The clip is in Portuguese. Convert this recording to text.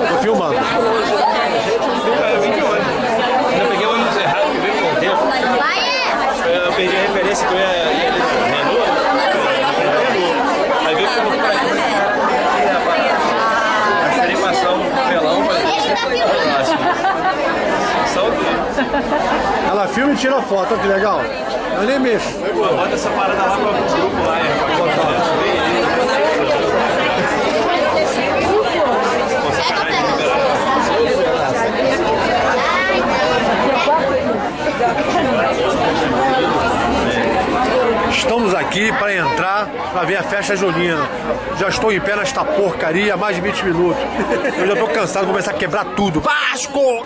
Tô filmando. Eu vim de ônibus. Eu peguei o ônibus errado, que veio com o tempo. Eu perdi a referência que eu ia ali no Renault. Aí veio pelo esperei passar um papelão pra próximo. Só o quê? Ela filma e tira foto, olha que legal. Eu nem mexo. Bota essa parada lá pro grupo lá, Estamos aqui para entrar para ver a festa junina. Já estou em pé nesta porcaria há mais de 20 minutos. Eu já estou cansado, vou começar a quebrar tudo. Vasco!